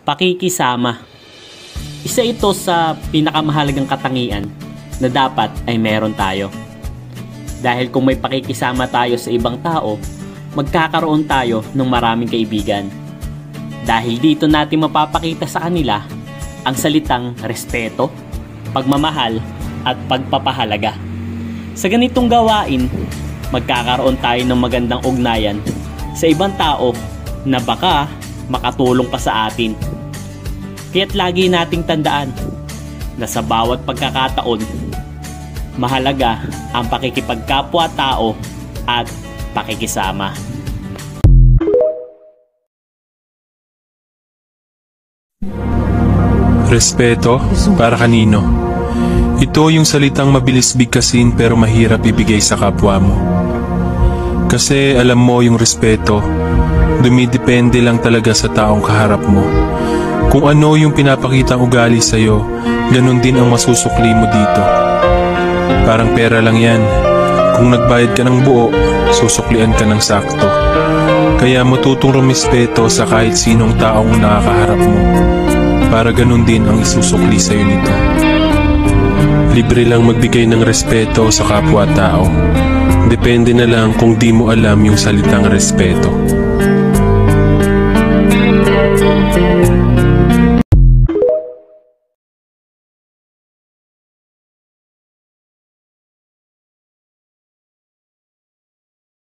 Pakikisama. Isa ito sa pinakamahalagang katangian na dapat ay meron tayo. Dahil kung may pakikisama tayo sa ibang tao, magkakaroon tayo ng maraming kaibigan. Dahil dito natin mapapakita sa kanila ang salitang respeto, pagmamahal at pagpapahalaga. Sa ganitong gawain, magkakaroon tayo ng magandang ugnayan sa ibang tao na baka makatulong pa sa atin. Kaya't lagi nating tandaan na sa bawat pagkakataon, mahalaga ang pakikipagkapwa-tao at pakikisama. Respeto para kanino? Ito yung salitang mabilis bigkasin pero mahirap ibigay sa kapwa mo. Kasi alam mo yung respeto, dumidepende lang talaga sa taong kaharap mo. Kung ano yung pinapakitang ugali sa'yo, ganun din ang masusukli mo dito. Parang pera lang yan. Kung nagbayad ka ng buo, susuklian ka ng sakto. Kaya matutong rumispeto sa kahit sinong taong nakakaharap mo. Para ganun din ang isusukli sa'yo nito. Libre lang magbigay ng respeto sa kapwa-tao. Depende na lang kung di mo alam yung salitang respeto.